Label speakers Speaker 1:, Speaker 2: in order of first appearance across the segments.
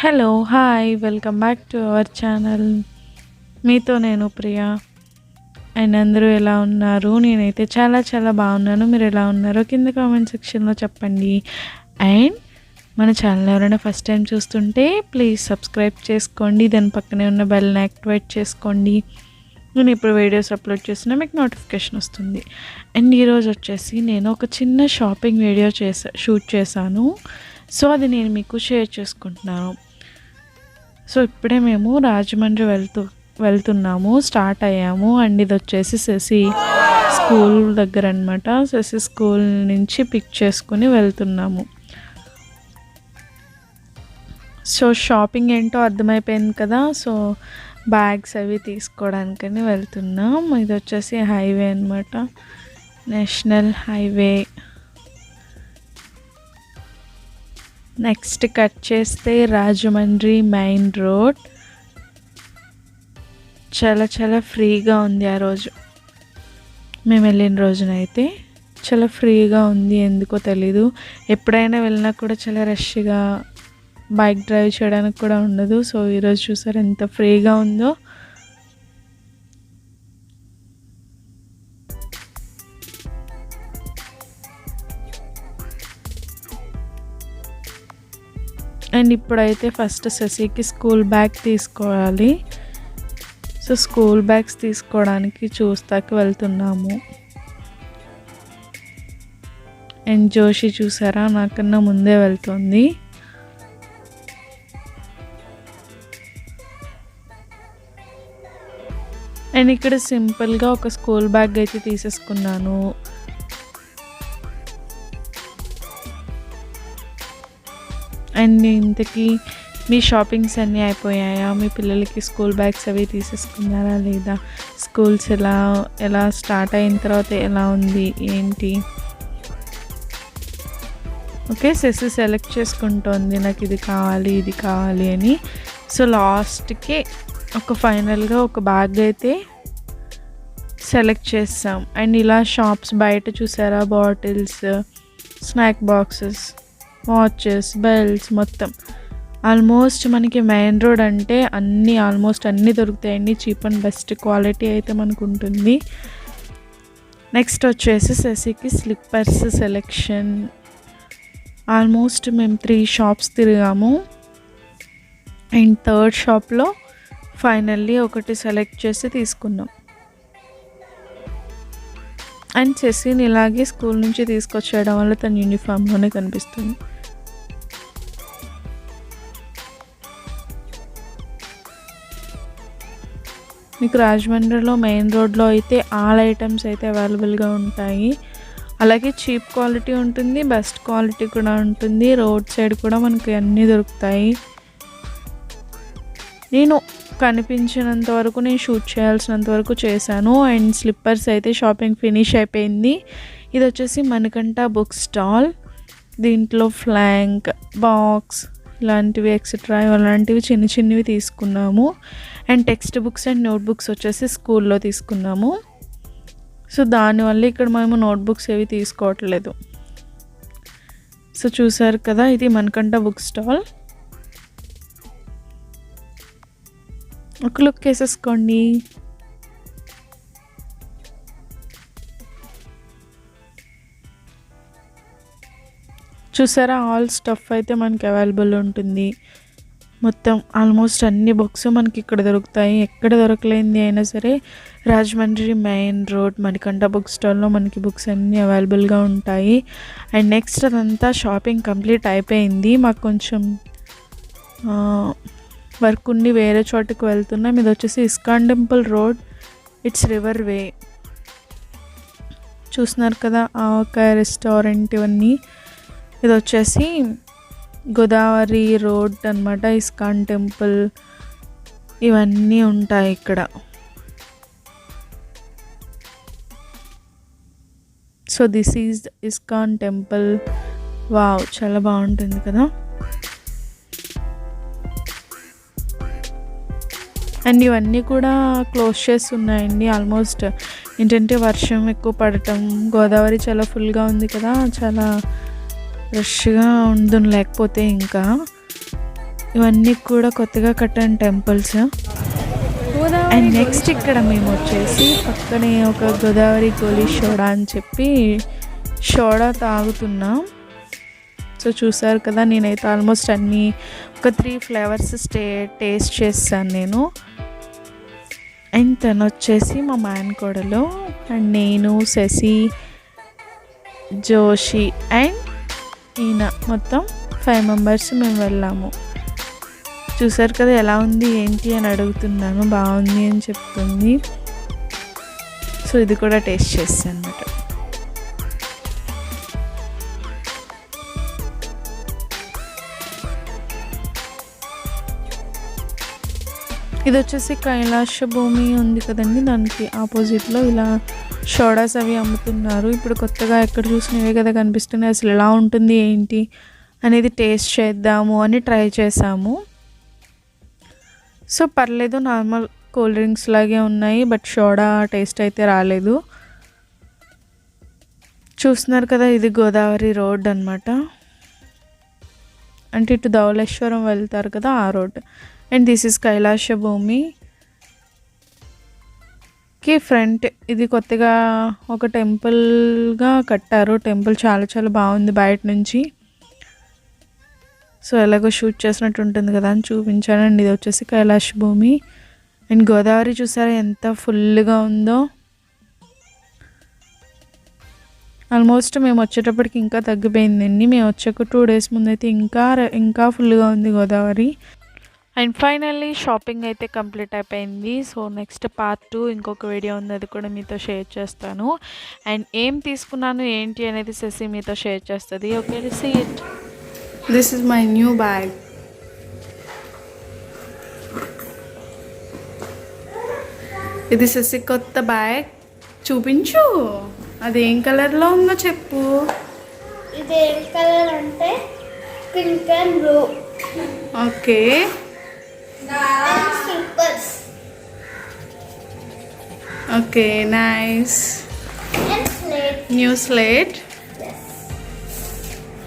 Speaker 1: Hello hi welcome back to our channel. మీతో నేను Priya. And అందరూ ఎలా ఉన్నారు? నేనైతే చాలా చాలా బాగున్నాను. మీరు ఎలా ఉన్నారో కింద కామెంట్ సెక్షన్లో చెప్పండి. అండ్ మన ఛానల్ ఎవరైనా ఫస్ట్ టైం చూస్తుంటే ప్లీజ్ సబ్స్క్రైబ్ చేసుకోండి. దాని పక్కనే ఉన్న బెల్ని యాక్టివేట్ చేసుకోండి. నేను ఇప్పుడు వీడియోస్ అప్లోడ్ చేసినా మీకు నోటిఫికేషన్ వస్తుంది. అండ్ ఈరోజు వచ్చేసి నేను ఒక చిన్న షాపింగ్ వీడియో షూట్ చేశాను. సో అది నేను మీకు షేర్ చేసుకుంటున్నాను. సో ఇప్పుడే మేము రాజమండ్రి వెళ్తున్నాము, స్టార్ట్ అయ్యాము. అండ్ ఇది వచ్చేసి శశి స్కూల్ దగ్గర అనమాట. శశి స్కూల్ నుంచి పిక్ చేసుకుని వెళ్తున్నాము. సో షాపింగ్ ఏంటో అర్థమైపోయింది కదా. సో బ్యాగ్స్ అవి తీసుకోవడానికని వెళ్తున్నాం. ఇది వచ్చేసి హైవే అనమాట, నేషనల్ హైవే. నెక్స్ట్ కట్ చేస్తే రాజమండ్రి మెయిన్ రోడ్. చాలా చాలా ఫ్రీగా ఉంది ఆ రోజు. మేము వెళ్ళిన రోజునైతే చాలా ఫ్రీగా ఉంది, ఎందుకో తెలీదు. ఎప్పుడైనా వెళ్ళినా కూడా చాలా రష్గా, బైక్ డ్రైవ్ చేయడానికి కూడా ఉండదు. సో ఈరోజు చూసారు ఎంత ఫ్రీగా ఉందో. అండ్ ఇప్పుడైతే ఫస్ట్ శశికి స్కూల్ బ్యాగ్ తీసుకోవాలి. సో స్కూల్ బ్యాగ్స్ తీసుకోవడానికి చూస్తాకి వెళ్తున్నాము. అండ్ జోషి చూసారా, నాకన్నా ముందే వెళ్తుంది. అండ్ ఇక్కడ సింపుల్గా ఒక స్కూల్ బ్యాగ్ అయితే తీసేసుకున్నాను. అండ్ ఇంతకీ మీ షాపింగ్స్ అన్నీ అయిపోయాయా? మీ పిల్లలకి స్కూల్ బ్యాగ్స్ అవి తీసేసుకున్నారా లేదా? స్కూల్స్ ఎలా స్టార్ట్ అయిన తర్వాత ఎలా ఉంది ఏంటి? ఓకే, శశి సెలెక్ట్ చేసుకుంటోంది నాకు ఇది కావాలి ఇది కావాలి అని. సో లాస్ట్కి ఫైనల్గా ఒక బ్యాగ్ అయితే సెలెక్ట్ చేస్తాం. అండ్ ఇలా షాప్స్ బయట చూసారా, bottles, snack boxes, watches, belts, మొత్తం ఆల్మోస్ట్ మనకి మెయిన్ రోడ్ అంటే ఆల్మోస్ట్ అన్నీ దొరుకుతాయండి. చీప్ అండ్ బెస్ట్ క్వాలిటీ అయితే మనకు ఉంటుంది. నెక్స్ట్ వచ్చేసి శశికి స్లిప్పర్స్ సెలెక్షన్. ఆల్మోస్ట్ మేము 3 షాప్స్ తిరిగాము. అండ్ థర్డ్ షాప్లో ఫైనల్లీ ఒకటి సెలెక్ట్ చేసి తీసుకున్నాం. అండ్ శశిని ఇలాగే స్కూల్ నుంచి తీసుకొచ్చేయడం వల్ల తన యూనిఫామ్లోనే కనిపిస్తుంది. మీకు రాజమండ్రిలో మెయిన్ రోడ్లో అయితే ఆల్ ఐటమ్స్ అయితే అవైలబుల్గా ఉంటాయి. అలాగే చీప్ క్వాలిటీ ఉంటుంది, బెస్ట్ క్వాలిటీ కూడా ఉంటుంది. రోడ్ సైడ్ కూడా మనకి అన్నీ దొరుకుతాయి. నేను కనిపించినంత వరకు, నేను షూట్ చేయాల్సినంత వరకు చేశాను. అండ్ స్లిప్పర్స్ అయితే షాపింగ్ ఫినిష్ అయిపోయింది. ఇది వచ్చేసి మనకంట బుక్ స్టాల్. దీంట్లో ఫ్లాంక్, బాక్స్ ఇలాంటివి ఎక్సెట్రా అలాంటివి చిన్న చిన్నవి తీసుకున్నాము. And text books and notebooks వచ్చేసి స్కూల్లో తీసుకున్నాము. సో దానివల్ల ఇక్కడ మేము నోట్బుక్స్ ఏవి తీసుకోవట్లేదు. సో చూసారు కదా, ఇది మనకంట బుక్ స్టాల్. ఒక లుక్ వేసేసుకోండి. చూసారా, ఆల్ స్టఫ్ అయితే మనకి అవైలబుల్ ఉంటుంది. మొత్తం ఆల్మోస్ట్ అన్ని బుక్స్ మనకి ఇక్కడ దొరుకుతాయి. ఎక్కడ దొరకలేంది అయినా సరే Rajahmundry main road Manikanta book స్టాల్లో మనకి బుక్స్ అన్నీ అవైలబుల్గా ఉంటాయి. అండ్ నెక్స్ట్ అదంతా షాపింగ్ కంప్లీట్ అయిపోయింది. మాకు కొంచెం వర్క్ ఉండి వేరే చోటుకు వెళ్తున్నాం. ఇది వచ్చేసి ISKCON temple road, it's river way. చూస్తున్నారు కదా, ఒక రెస్టారెంట్ ఇవన్నీ. ఇది వచ్చేసి గోదావరి రోడ్ అనమాట, ఇస్కాన్ టెంపుల్ ఇవన్నీ ఉంటాయి ఇక్కడ. So this is ISKCON temple. Wow, చాలా బాగుంటుంది కదా. అండ్ ఇవన్నీ కూడా క్లోజ్ చేసి ఉన్నాయండి ఆల్మోస్ట్. ఏంటంటే వర్షం ఎక్కువ పడటం, గోదావరి చాలా ఫుల్గా ఉంది కదా, చాలా రష్గా ఉంటుంది. లేకపోతే ఇంకా ఇవన్నీ కూడా కొత్తగా కట్టిన టెంపుల్స్. అండ్ నెక్స్ట్ ఇక్కడ మేము వచ్చేసి పక్కనే ఒక గోదావరి గోలీ సోడా అని చెప్పి సోడా తాగుతున్నాం. సో చూసారు కదా, నేనైతే ఆల్మోస్ట్ అన్నీ ఒక 3 ఫ్లేవర్స్ టేస్ట్ చేస్తాను నేను. అండ్ తను వచ్చేసి మా మేనకోడలు, అండ్ నేను, శశి, జోషి అండ్ ఈయన, మొత్తం 5 మెంబర్స్ మేము వెళ్ళాము. చూసారు కదా ఎలా ఉంది ఏంటి అని అడుగుతున్నాను, బాగుంది అని చెప్తుంది. సో ఇది కూడా టేస్ట్ చేస్తాను అన్నమాట. ఇది వచ్చేసి కైలాస భూమి ఉంది కదండి, దానికి ఆపోజిట్లో ఇలా సోడాస్ అవి అమ్ముతున్నారు. ఇప్పుడు కొత్తగా ఎక్కడ చూసినవే కదా కనిపిస్తున్నాయి. అసలు ఎలా ఉంటుంది ఏంటి అనేది టేస్ట్ చేద్దాము అని ట్రై చేసాము. సో పర్లేదు, నార్మల్ కూల్ డ్రింక్స్ లాగే ఉన్నాయి, బట్ సోడా టేస్ట్ అయితే రాలేదు. చూస్తున్నారు కదా, ఇది గోదావరి రోడ్ అన్నమాట. అంటే ఇటు ధవళేశ్వరం వెళ్తారు కదా ఆ road. And this is Kailasa భూమికి ఫ్రంట్. ఇది కొత్తగా ఒక టెంపుల్గా కట్టారు. టెంపుల్ చాలా చాలా బాగుంది బయట నుంచి. సో ఎలాగో షూట్ చేసినట్టు ఉంటుంది కదా అని చూపించాను. అండ్ ఇది వచ్చేసి కైలాస భూమి. అండ్ గోదావరి చూసారా ఎంత ఫుల్గా ఉందో. ఆల్మోస్ట్ మేము వచ్చేటప్పటికి ఇంకా తగ్గిపోయిందండి. మేము వచ్చాక 2 days ముందైతే ఇంకా ఫుల్గా ఉంది గోదావరి. అండ్ ఫైనల్లీ షాపింగ్ అయితే కంప్లీట్ అయిపోయింది. సో నెక్స్ట్ పార్ట్ 2 ఇంకొక వీడియో ఉంది, అది కూడా మీతో షేర్ చేస్తాను. అండ్ ఏం తీసుకున్నాను ఏంటి అనేది శశి మీతో షేర్ చేస్తుంది. Okay, see it. This is my new bag. ఇది శశి కొత్త బ్యాగ్. చూపించు, అది ఏం కలర్లో ఉందో చెప్పు.
Speaker 2: ఇది ఏం కలర్ అంటే pink and blue.
Speaker 1: Okay.
Speaker 2: Slippers.
Speaker 1: Okay, nice.
Speaker 2: And slate.
Speaker 1: New slate.
Speaker 2: Yes.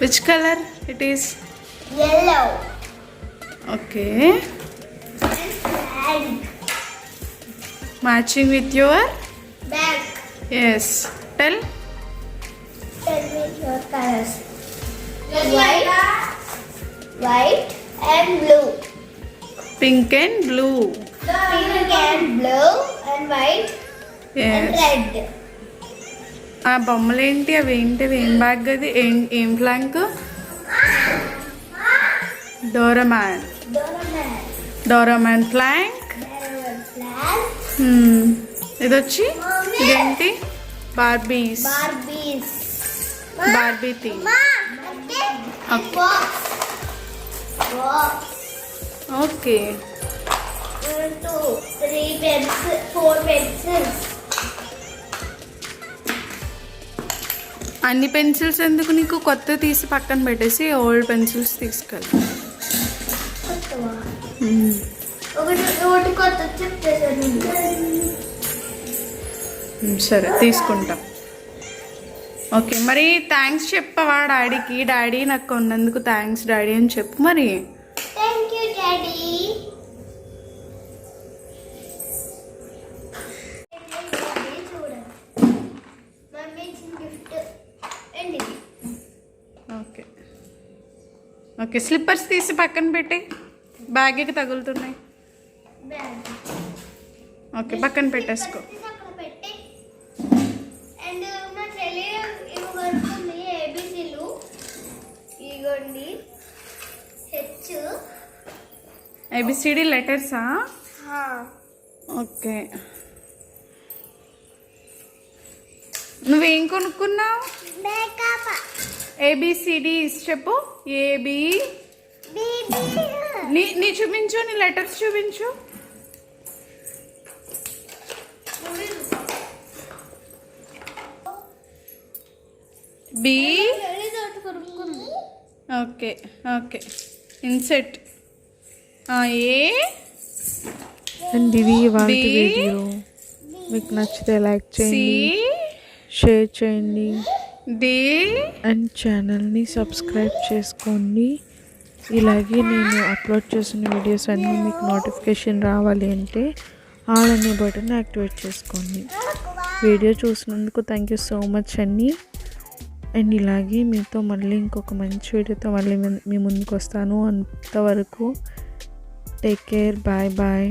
Speaker 1: Which color it is?
Speaker 2: Yellow.
Speaker 1: Okay.
Speaker 2: And flag.
Speaker 1: Matching with your?
Speaker 2: Bag.
Speaker 1: Yes. Tell
Speaker 2: me your colors. White and blue.
Speaker 1: Pink and blue.
Speaker 2: Pink and blue and white and
Speaker 1: Yes.
Speaker 2: red.
Speaker 1: ఆ బొమ్మలు ఏంటి, అవి ఏంటి, అవి ఏం bag, అది ఏం flank? Doraemon. Doraemon flank.
Speaker 2: Flag.
Speaker 1: ఇది వచ్చి ఇదేంటి? బార్బీస్. Barbie theme. Okay.
Speaker 2: Box.
Speaker 1: Okay.
Speaker 2: 1, 2, 3 pencils, 4 pencils.
Speaker 1: అన్ని పెన్సిల్స్ ఎందుకు నీకు? కొత్త తీసి పక్కన పెట్టేసి ఓల్డ్ పెన్సిల్స్ తీసుకెళ్ళి.
Speaker 2: ఒకటి కొత్త చెప్పేసాను.
Speaker 1: సరే తీసుకుంటాం. ఓకే, మరి థ్యాంక్స్ చెప్పవా డాడీకి? డాడీ నాకు కొన్నందుకు థ్యాంక్స్ డాడీ అని చెప్పు మరి.
Speaker 2: Thank you daddy. చూడండి, మమ్మీ ఇచ్చిన గిఫ్ట్. అండ్ ఇది
Speaker 1: ఓకే ఓకే, స్లిప్పర్స్ తీసి పక్కన పెట్టి, బ్యాగ్కి తగులుతున్నాయి.
Speaker 2: బ్యాగ్.
Speaker 1: ఓకే, పక్కన పెట్టేసుకో.
Speaker 2: అక్కడ పెట్టి. అండ్ మా చెల్లి ఇవి కొడుతుంది ఏబిసిలు. ఇగోండి హెచ్.
Speaker 1: ఏబిసిడి లెటర్సా? ఓకే. నువ్వేం కొనుక్కున్నావు?
Speaker 2: మేకప్.
Speaker 1: ఏబిసిడీస్ చెప్పు. ఏబి. నీ చూపించు, నీ లెటర్స్ చూపించు. బి. ఓకే ఓకే, ఇన్సెట్. ఏ. అండ్ ఇది ఇవాళ వీడియో. మీకు నచ్చితే లైక్ చేయండి, షేర్ చేయండి, అండ్ ఛానల్ని సబ్స్క్రైబ్ చేసుకోండి. ఇలాగే నేను అప్లోడ్ చేసిన వీడియోస్ అన్నీ మీకు నోటిఫికేషన్ రావాలి అంటే ఆల్ అనే బటన్ యాక్టివేట్ చేసుకోండి. వీడియో చూసినందుకు థ్యాంక్ యూ సో మచ్ అండి. అండ్ ఇలాగే మీతో మళ్ళీ ఇంకొక మంచి వీడియోతో మళ్ళీ మీ ముందుకు వస్తాను. అంతవరకు టేక్ కేర్, బాయ్ బాయ్.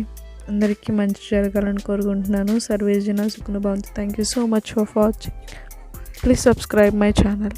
Speaker 1: అందరికీ మంచి జరగాలని కోరుకుంటున్నాను. సర్వే జన సుఖినో భవంతు. Thank you so much for watching. Please subscribe my channel.